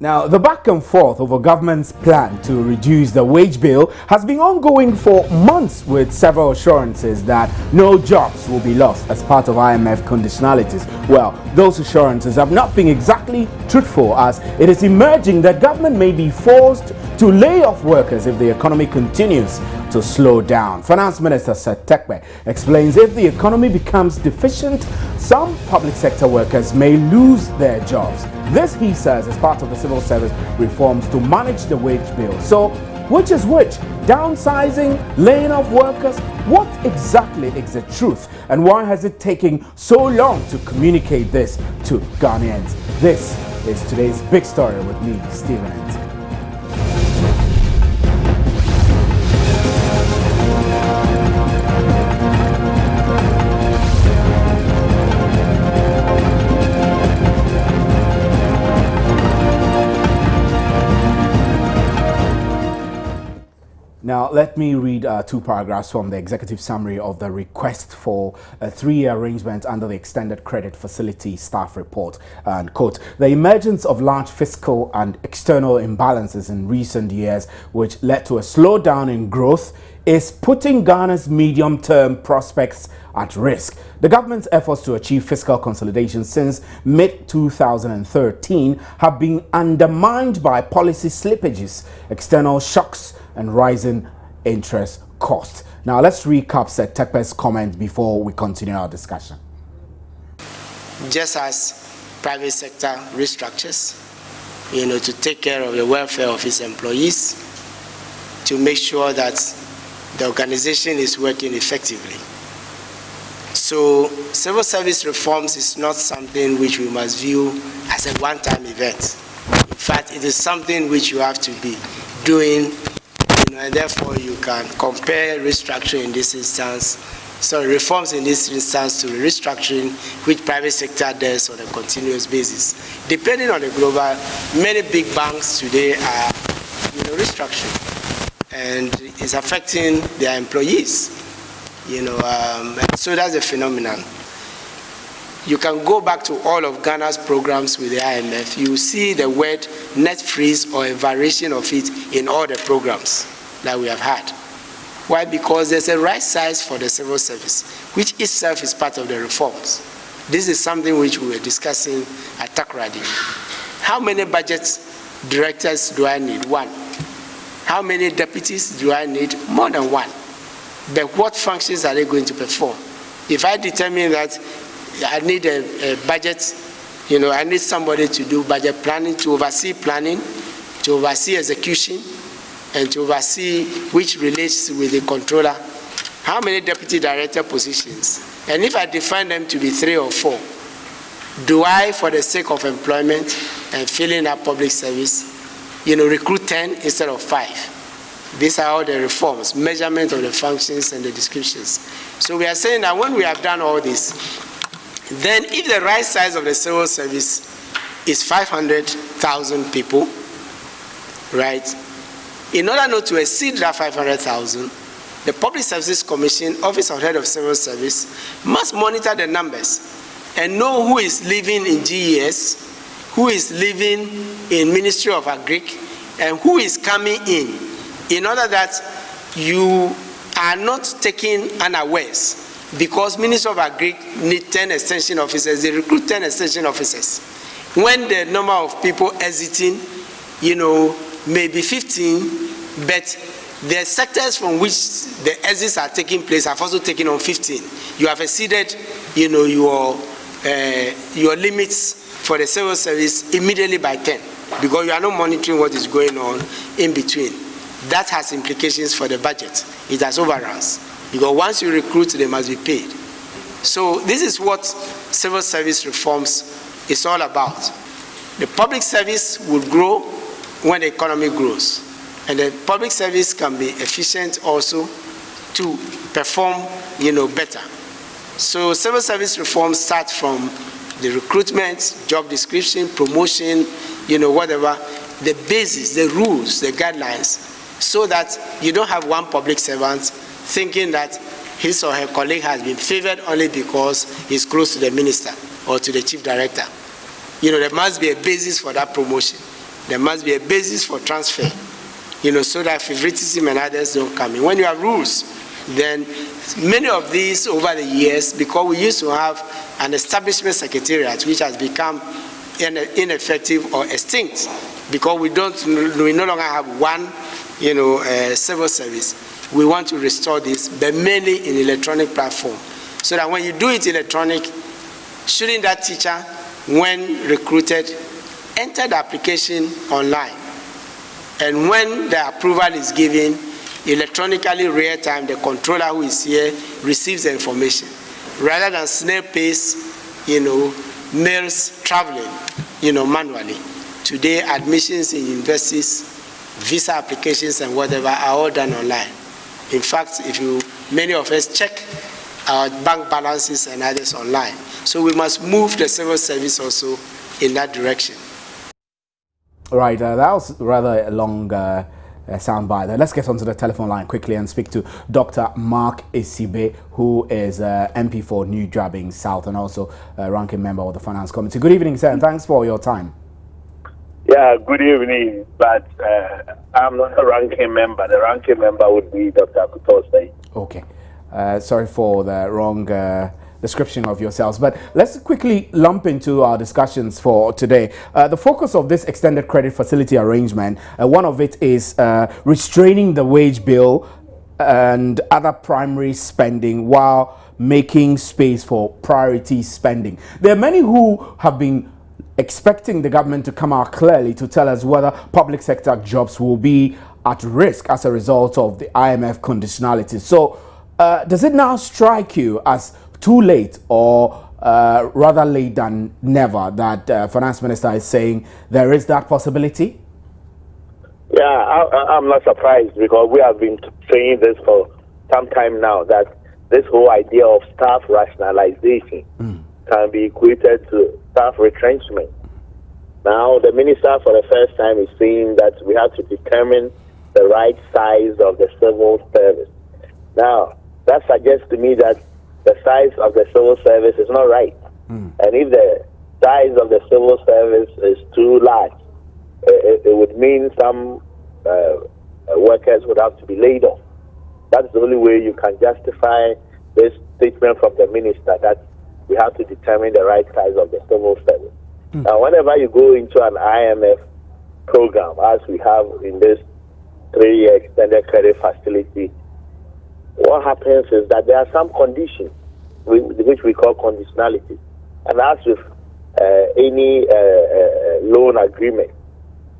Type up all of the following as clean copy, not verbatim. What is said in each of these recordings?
Now, the back and forth over government's plan to reduce the wage bill has been ongoing for months, with several assurances that no jobs will be lost as part of IMF conditionalities. Well, those assurances have not been exactly truthful, as it is emerging that government may be forced to lay off workers if the economy continues to slow down. Finance Minister Seth Terkper explains if the economy becomes deficient, some public sector workers may lose their jobs. This, he says, is part of the civil service reforms to manage the wage bill. So, which is which? Downsizing, laying off workers? What exactly is the truth? And why has it taken so long to communicate this to Ghanaians? This is today's big story with me, Stephen Ent. Now, let me read two paragraphs from the executive summary of the request for a 3-year arrangement under the Extended Credit Facility staff report. And quote, the emergence of large fiscal and external imbalances in recent years, which led to a slowdown in growth, is putting Ghana's medium-term prospects at risk. The government's efforts to achieve fiscal consolidation since mid-2013 have been undermined by policy slippages, external shocks, and rising interest costs. Now, let's recap Seth Terkper's comment before we continue our discussion. Just as private sector restructures, to take care of the welfare of its employees, to make sure that the organization is working effectively. So, civil service reforms is not something which we must view as a one-time event. In fact, it is something which you have to be doing, and therefore you can compare restructuring in this instance, reforms in this instance to the restructuring which private sector does on a continuous basis. Depending on the global, many big banks today are restructuring, and it's affecting their employees. So that's a phenomenon. You can go back to all of Ghana's programs with the IMF. You see the word net freeze or a variation of it in all the programs that we have had. Why? Because there's a right size for the civil service, which itself is part of the reforms. This is something which we were discussing at Takoradi. How many budget directors do I need? One. How many deputies do I need? More than one. But what functions are they going to perform? If I determine that I need a budget, I need somebody to do budget planning, to oversee execution, and to oversee which relates with the controller. How many deputy director positions? And if I define them to be 3 or 4, do I, for the sake of employment and filling up public service, recruit 10 instead of 5? These are all the reforms, measurement of the functions and the descriptions. So we are saying that when we have done all this, then if the right size of the civil service is 500,000 people, right? In order not to exceed that 500,000, the Public Services Commission, Office of Head of Civil Service, must monitor the numbers and know who is living in GES, who is living in Ministry of Agric, and who is coming in order that you are not taken unawares. Because Ministry of Agric need 10 extension officers, they recruit 10 extension officers. When the number of people exiting, may be 15, but the sectors from which the exits are taking place have also taken on 15. You have exceeded, your limits for the civil service immediately by 10, because you are not monitoring what is going on in between. That has implications for the budget. It has overruns, because once you recruit, they must be paid. So this is what civil service reforms is all about. The public service will grow when the economy grows, and the public service can be efficient also to perform, better. So civil service reforms start from the recruitment, job description, promotion, whatever, the basis, the rules, the guidelines, so that you don't have one public servant thinking that his or her colleague has been favored only because he's close to the minister or to the chief director. There must be a basis for that promotion. There must be a basis for transfer, so that favoritism and others don't come in. When you have rules, then many of these over the years, because we used to have an establishment secretariat which has become ineffective or extinct, because we no longer have one civil service. We want to restore this, but mainly in electronic platform, so that when you do it electronic, shouldn't that teacher, when recruited, enter the application online, and when the approval is given, electronically real time, the controller who is here receives the information, rather than snail pace, mails traveling, manually. Today, admissions in universities, visa applications and whatever are all done online. In fact, many of us check our bank balances and others online. So we must move the civil service also in that direction. Right, that was rather a long soundbite there. Let's get onto the telephone line quickly and speak to Dr. Mark Esibe, who is MP for New Drabing South and also a ranking member of the Finance Committee. Good evening, sir, and thanks for your time. Yeah, good evening, but I'm not a ranking member. The ranking member would be Dr. Kutose. Okay. Sorry for the wrong description of yourselves, but let's quickly lump into our discussions for today. The focus of this extended credit facility arrangement, one of it is restraining the wage bill and other primary spending while making space for priority spending. There are many who have been expecting the government to come out clearly to tell us whether public sector jobs will be at risk as a result of the IMF conditionality. So does it now strike you as too late, or rather late than never, that Finance Minister is saying there is that possibility? Yeah, I'm not surprised, because we have been saying this for some time now, that this whole idea of staff rationalization can be equated to staff retrenchment. Now, the minister for the first time is saying that we have to determine the right size of the civil service. Now, that suggests to me that the size of the civil service is not right. And if the size of the civil service is too large, it would mean some workers would have to be laid off. That's the only way you can justify this statement from the minister, that we have to determine the right size of the civil service. Now, whenever you go into an IMF program, as we have in this 3-year extended credit facility, what happens is that there are some conditions which we call conditionality. And as with any loan agreement,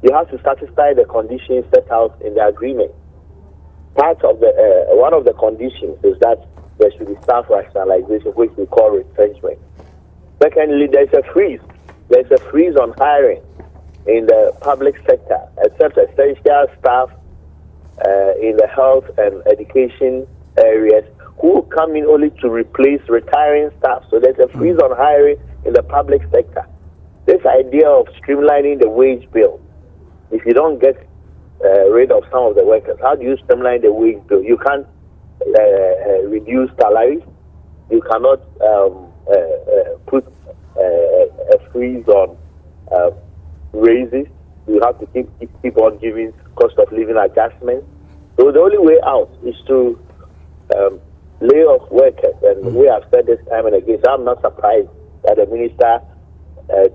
you have to satisfy the conditions set out in the agreement. Part of one of the conditions is that there should be staff rationalization, which we call retrenchment. Secondly, there's a freeze. There's a freeze on hiring in the public sector, except essential staff in the health and education areas who come in only to replace retiring staff. So there's a freeze on hiring in the public sector. This idea of streamlining the wage bill, if you don't get rid of some of the workers, how do you streamline the wage bill? You can't reduce salaries. You cannot put a freeze on raises. You have to keep on giving cost of living adjustments. So the only way out is to lay off workers, and we have said this time and again. So I'm not surprised that the minister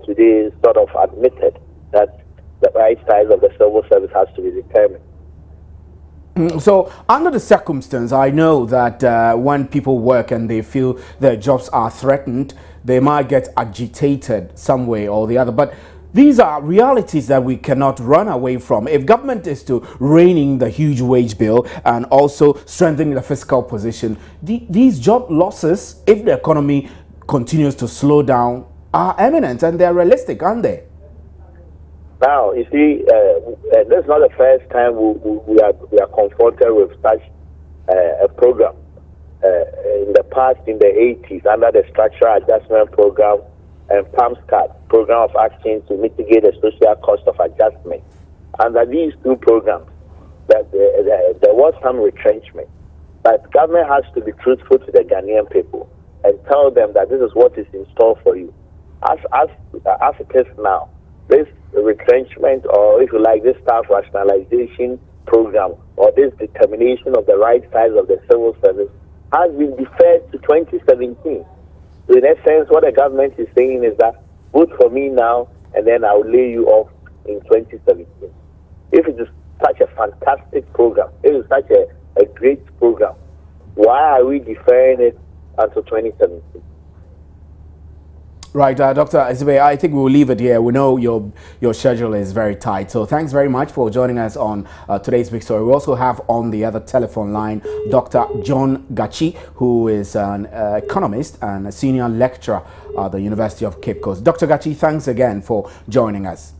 today sort of admitted that the right size of the civil service has to be determined. So, under the circumstance, I know that when people work and they feel their jobs are threatened, they might get agitated some way or the other. But these are realities that we cannot run away from. If government is to rein in the huge wage bill and also strengthening the fiscal position, these job losses, if the economy continues to slow down, are imminent, and they're realistic, aren't they? Now, you see, this is not the first time we are confronted with such a program. In the past, in the 80s, under the Structural Adjustment Program and PAMSCAD, Program of Action to Mitigate the Social Cost of Adjustment, under these two programs, that there was some retrenchment. But government has to be truthful to the Ghanaian people and tell them that this is what is in store for you. As it is now, this retrenchment, or if you like, this staff rationalization program, or this determination of the right size of the civil service has been deferred to 2017. So in essence, what the government is saying is that vote for me now, and then I'll lay you off in 2017. If it is such a fantastic program, if it's such a great program, why are we deferring it until 2017? Right, Dr. Asare, I think we'll leave it here. We know your schedule is very tight. So thanks very much for joining us on today's Big Story. We also have on the other telephone line Dr. John Gachi, who is an economist and a senior lecturer at the University of Cape Coast. Dr. Gachi, thanks again for joining us.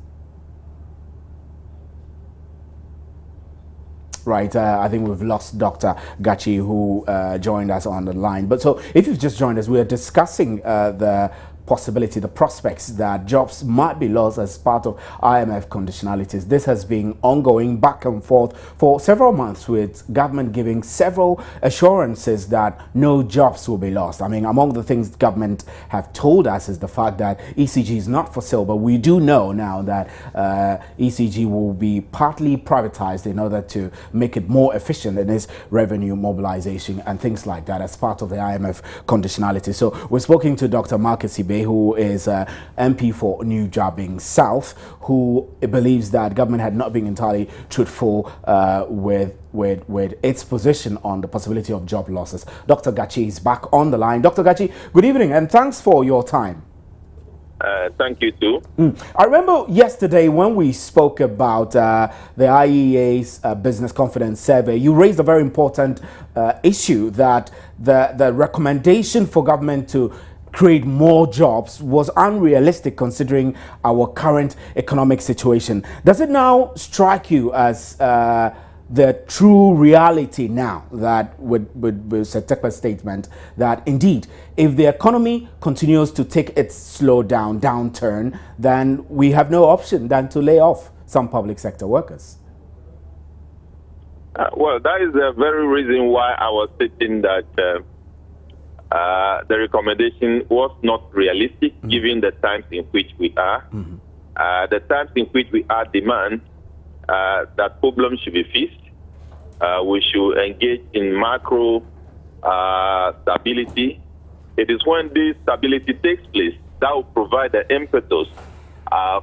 Right, I think we've lost Dr. Gachi, who joined us on the line. But so if you've just joined us, we are discussing the possibility, the prospects that jobs might be lost as part of IMF conditionalities. This has been ongoing back and forth for several months, with government giving several assurances that no jobs will be lost. I mean, among the things government have told us is the fact that ECG is not for sale, but we do know now that ECG will be partly privatized in order to make it more efficient in its revenue mobilization and things like that as part of the IMF conditionality. So we're speaking to Dr. Marcus Ibe, who is MP for New Jabing South, who believes that government had not been entirely truthful with its position on the possibility of job losses. Dr. Gachi is back on the line. Dr. Gachi, good evening and thanks for your time. Thank you too. I remember yesterday when we spoke about the IEA's business confidence survey, you raised a very important issue that the recommendation for government to create more jobs was unrealistic considering our current economic situation. Does it now strike you as the true reality now that with Setekpa's statement that indeed if the economy continues to take its downturn, then we have no option than to lay off some public sector workers? Well, that is the very reason why I was stating that the recommendation was not realistic given the times in which we are. The times in which we are demand that problems should be fixed. We should engage in macro stability. It is when this stability takes place that will provide the impetus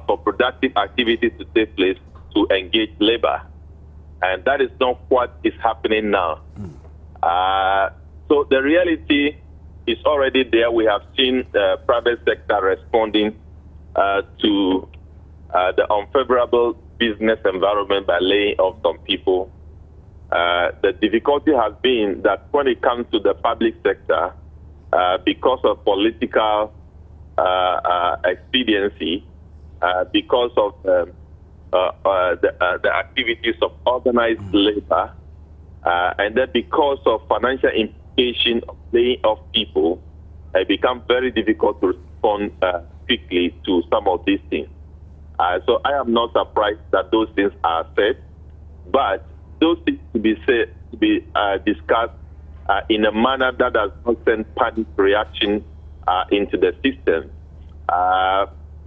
for productive activities to take place to engage labor. And that is not what is happening now. So the reality is already there. We have seen the private sector responding to the unfavorable business environment by laying off some people. The difficulty has been that when it comes to the public sector, because of political expediency, because of the activities of organized labor, and then because of financial implication of laying off people, it becomes very difficult to respond quickly to some of these things. So I am not surprised that those things are said, but those things to be said, to be discussed in a manner that does not send panic reaction into the system.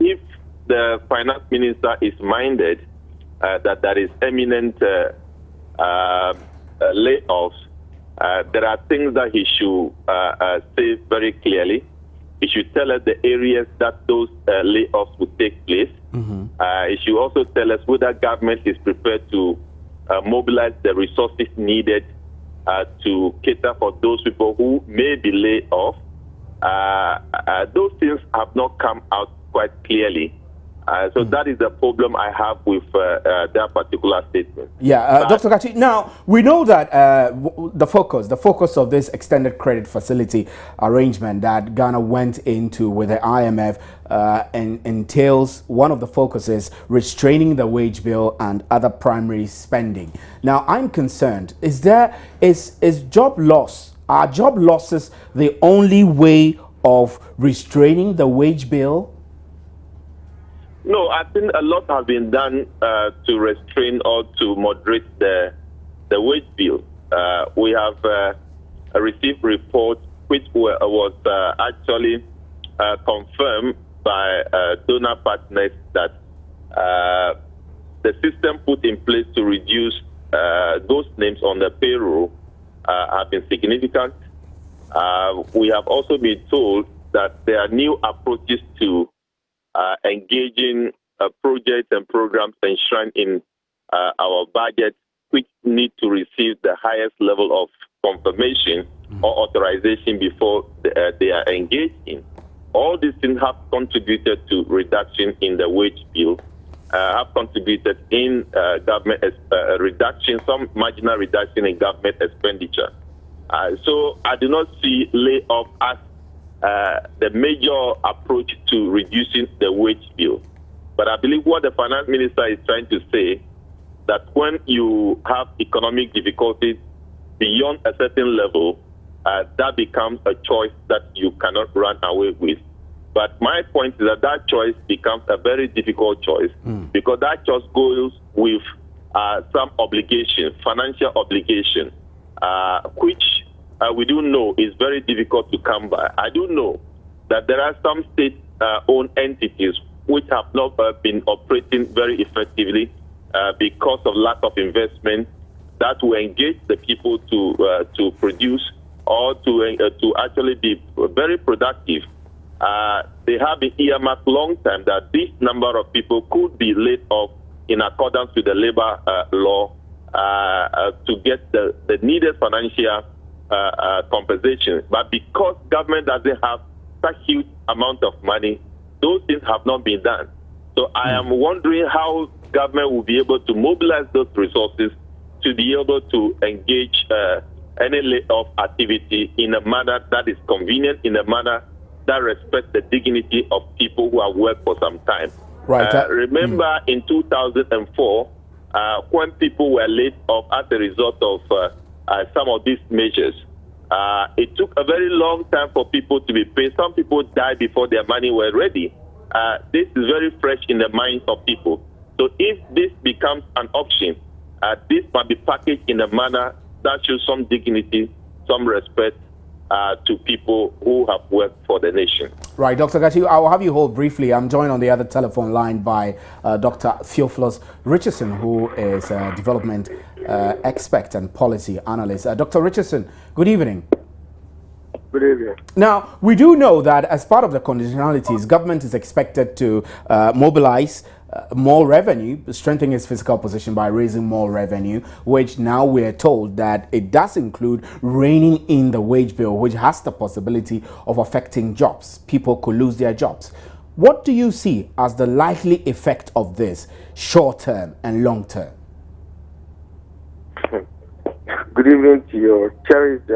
If the finance minister is minded that there is imminent layoffs, there are things that he should say very clearly. He should tell us the areas that those layoffs will take place. He should also tell us whether government is prepared to mobilize the resources needed to cater for those people who may be laid off. Those things have not come out quite clearly. So that is the problem I have with that particular statement. Yeah, Dr. Gachi, now we know that the focus of this extended credit facility arrangement that Ghana went into with the IMF and entails, one of the focuses, restraining the wage bill and other primary spending. Now, I'm concerned, is job loss, are job losses the only way of restraining the wage bill? No, I think a lot has been done to restrain or to moderate the wage bill. We have received reports which was actually confirmed by donor partners that the system put in place to reduce those names on the payroll have been significant. We have also been told that there are new approaches to engaging projects and programs enshrined in our budget, which need to receive the highest level of confirmation or authorization before they are engaged in. All these things have contributed to reduction in the wage bill, have contributed in government reduction, some marginal reduction in government expenditure. So I do not see layoff as the major approach to reducing the wage bill. But I believe what the finance minister is trying to say, that when you have economic difficulties beyond a certain level, that becomes a choice that you cannot run away with. But my point is that that choice becomes a very difficult choice because that choice goes with some obligation, financial obligation, which we do know is very difficult to come by. I do know that there are some state-owned entities which have not been operating very effectively because of lack of investment that will engage the people to produce or to actually be very productive. They have been earmarked long time that this number of people could be laid off in accordance with the labor law to get the needed financial compensation. But because government doesn't have such huge amount of money, those things have not been done. So I am wondering how government will be able to mobilize those resources to be able to engage any layoff activity in a manner that is convenient, in a manner that respects the dignity of people who have worked for some time. Right. Remember in 2004, when people were laid off as a result of some of these measures, it took a very long time for people to be paid. Some people died before their money were ready. This is very fresh in the minds of people. So if this becomes an option, this must be packaged in a manner that shows some dignity, some respect to people who have worked for the nation. Right, Dr. Gachi, I'll have you hold briefly. I'm joined on the other telephone line by Dr. Theophilus Richardson, who is a development expert and policy analyst. Dr. Richardson, good evening. Good evening. Now, we do know that as part of the conditionalities, government is expected to mobilize more revenue, strengthening its fiscal position by raising more revenue, which now we're told that it does include reining in the wage bill, which has the possibility of affecting jobs. People could lose their jobs. What do you see as the likely effect of this, short term and long term? Good evening to your cherished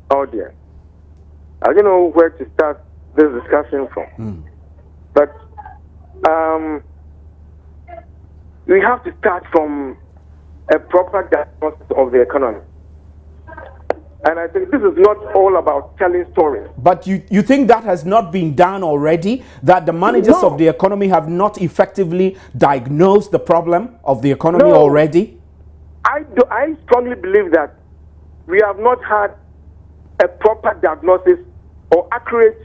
audience. I don't know where to start this discussion from, but we have to start from a proper diagnosis of the economy. And I think this is not all about telling stories. But you think that has not been done already? That the managers of the economy have not effectively diagnosed the problem of the economy already? I strongly believe that we have not had a proper diagnosis or accurate,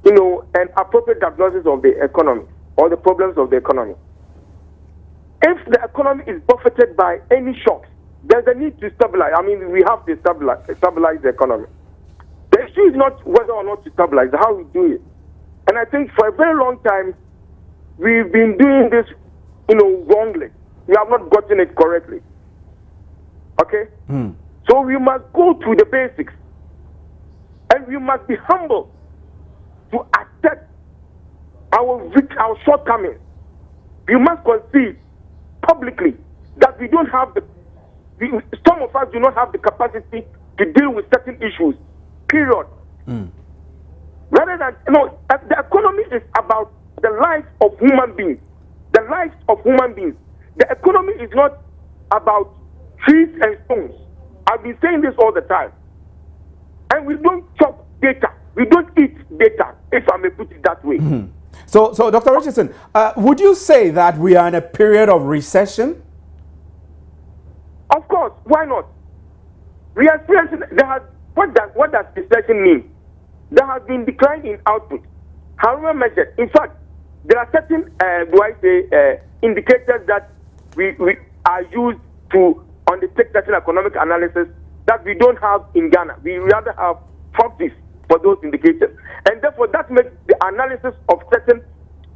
and appropriate diagnosis of the economy or the problems of the economy. If the economy is buffeted by any shocks, there's a need to stabilize. I mean, we have to stabilize the economy. The issue is not whether or not to stabilize, how we do it. And I think for a very long time, we've been doing this, wrongly. We have not gotten it correctly. Okay? So we must go to the basics. And we must be humble to accept our shortcomings. We must concede publicly that we don't have some of us do not have the capacity to deal with certain issues. Period. Rather than, the economy is about the lives of human beings. The lives of human beings. The economy is not about trees and stones. I've been saying this all the time. And we don't chop data. We don't eat data, if I may put it that way. So, Dr. Richardson, would you say that we are in a period of recession? Of course, why not? We are experiencing, what does recession mean? There has been decline in output. However measured, in fact, there are certain, indicators that we are used to undertake certain economic analysis that we don't have in Ghana. We rather have proxies for those indicators. And therefore, that makes the analysis of certain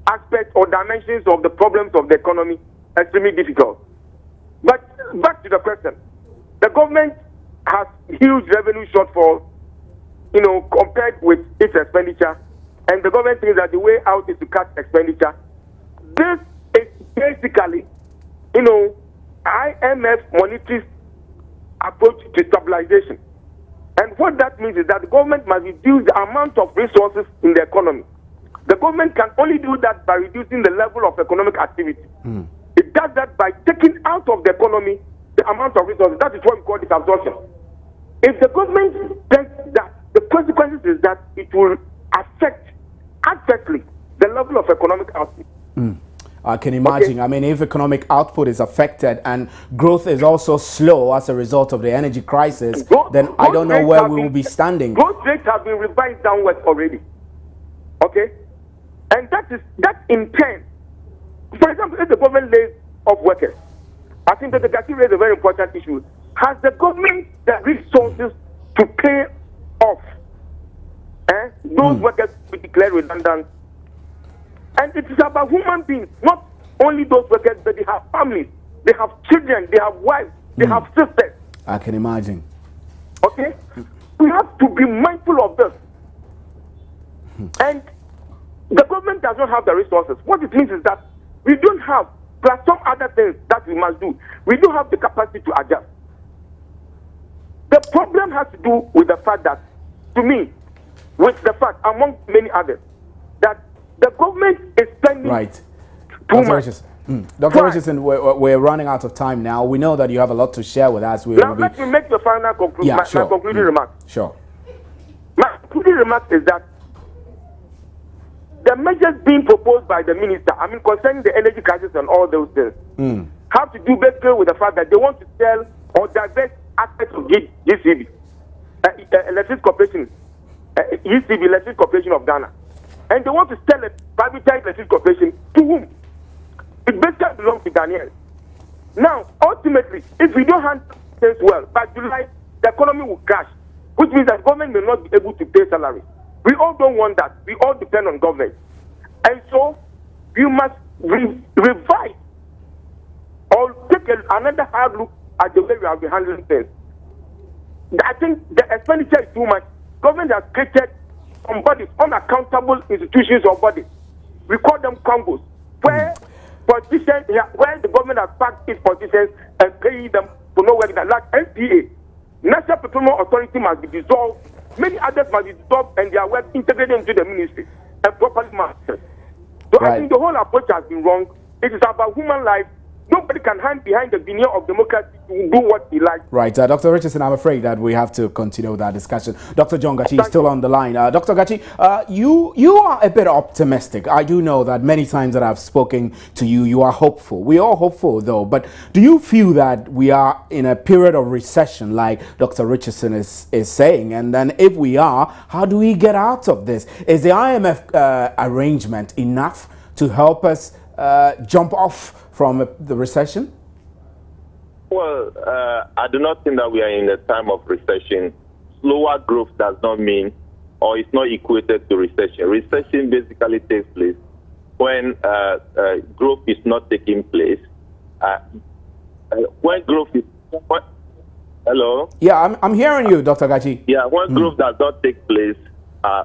aspects or dimensions of the problems of the economy extremely difficult. But back to the question, the government has huge revenue shortfall, compared with its expenditure, and the government thinks that the way out is to cut expenditure. This is basically, IMF monetary approach to stabilization. And what that means is that the government must reduce the amount of resources in the economy. The government can only do that by reducing the level of economic activity. It does that by taking out of the economy the amount of resources. That is what we call disabsorption. If the government thinks that, the consequences is that it will affect adversely the level of economic output. I can imagine. Okay. I mean, if economic output is affected and growth is also slow as a result of the energy crisis, then I don't know where we will be standing. Growth rates have been revised downwards already. Okay? And that in turn, for example, if the government lays off workers, I think that the Gati raised a very important issue. Has the government the resources to pay off those workers we declare redundant? And it is about human beings, not only those workers, but they have families, they have children, they have wives, they have sisters. I can imagine. Okay? We have to be mindful of this. And the government does not have the resources. What it means is that we don't have, plus some other things that we must do, we don't have the capacity to adjust. The problem has to do with the fact that, to me, with the fact, among many others, that the government is spending too much. Dr. Richardson, we're running out of time now. We know that you have a lot to share with us. Now, let me make the final conclusion. My concluding remark. Sure. My concluding remark is that the measures being proposed by the minister, concerning the energy crisis and all those things, have to do basically with the fact that they want to sell or divest aspects of GCB, Electricity Corporation, ECB, Electricity Corporation of Ghana. And they want to sell a privatized electricity corporation to whom? It basically belongs to Ghanaians. Now, ultimately, if we don't handle things well, by July, the economy will crash, which means that government may not be able to pay salaries. We all don't want that. We all depend on government. And so, you must revise or take another hard look at the way we have been handling things. I think the expenditure is too much. Government has created some bodies, unaccountable institutions or bodies. We call them Congos, where politicians, where the government has packed its politicians and paying them for no work. Like NPA, National Petroleum Authority must be dissolved. Many others must be dissolved and their work integrated into the ministry and properly managed. So I think the whole approach has been wrong. It is about human life. Nobody can hide behind the veneer of democracy to do what he likes. Right. Dr. Richardson, I'm afraid that we have to continue with that discussion. Dr. John Gachi is still on the line. Dr. Gachi, you are a bit optimistic. I do know that many times that I've spoken to you, you are hopeful. We are hopeful, though. But do you feel that we are in a period of recession, like Dr. Richardson is saying? And then if we are, how do we get out of this? Is the IMF arrangement enough to help us jump off from the recession? Well, I do not think that we are in a time of recession. Slower growth does not mean, or it's not equated to recession. Recession basically takes place when growth is not taking place. When growth is... Hello? Yeah, I'm hearing you, Dr. Gachi. Yeah, when growth does not take place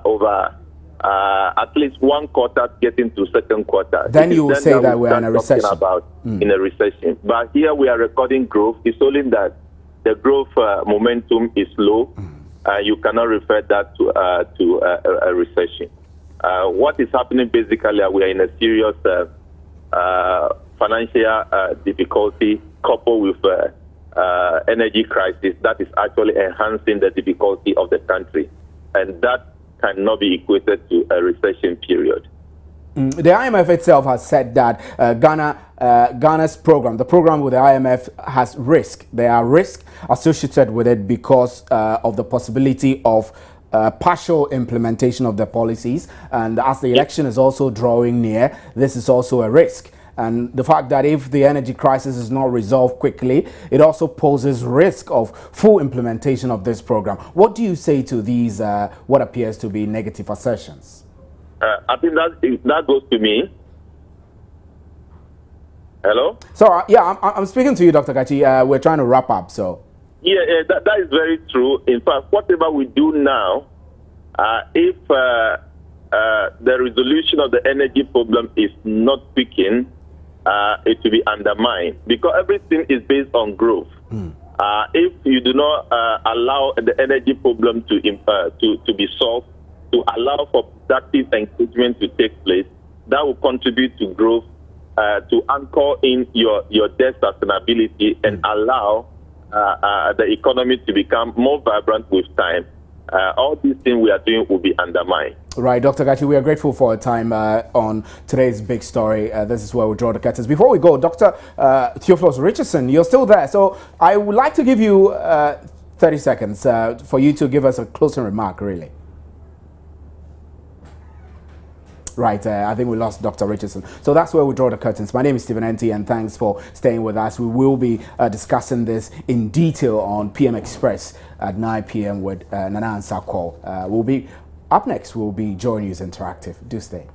over at least one quarter getting to second quarter. Then you will say that we're in a recession. In a recession. But here we are recording growth. It's only that the growth momentum is low. You cannot refer that to a recession. What is happening basically, we are in a serious financial difficulty coupled with energy crisis that is actually enhancing the difficulty of the country. And that cannot be equated to a recession period. The IMF itself has said that Ghana's program, the program with the IMF, has risk. There are risks associated with it because of the possibility of partial implementation of the policies, and as the election is also drawing near, this is also a risk. And the fact that if the energy crisis is not resolved quickly, it also poses risk of full implementation of this program. What do you say to these, what appears to be negative assertions? I think that goes to me. Hello? So, yeah, I'm speaking to you, Dr. Kachi. We're trying to wrap up, so. Yeah, that is very true. In fact, whatever we do now, if the resolution of the energy problem is not speaking, it will be undermined because everything is based on growth. If you do not allow the energy problem to be solved, to allow for productive engagement to take place, that will contribute to growth, to anchor in your debt sustainability and allow the economy to become more vibrant with time. All these things we are doing will be undermined. Right, Dr. Gachi, we are grateful for your time on today's big story. This is where we draw the curtains. Before we go, Dr. Theophilus Richardson, you're still there. So I would like to give you 30 seconds for you to give us a closing remark, really. Right, I think we lost Dr. Richardson. So that's where we draw the curtains. My name is Stephen Enti, and thanks for staying with us. We will be discussing this in detail on PM Express at 9 p.m. with Nana and Sakko. We'll be up next. We'll be Joy News Interactive. Do stay.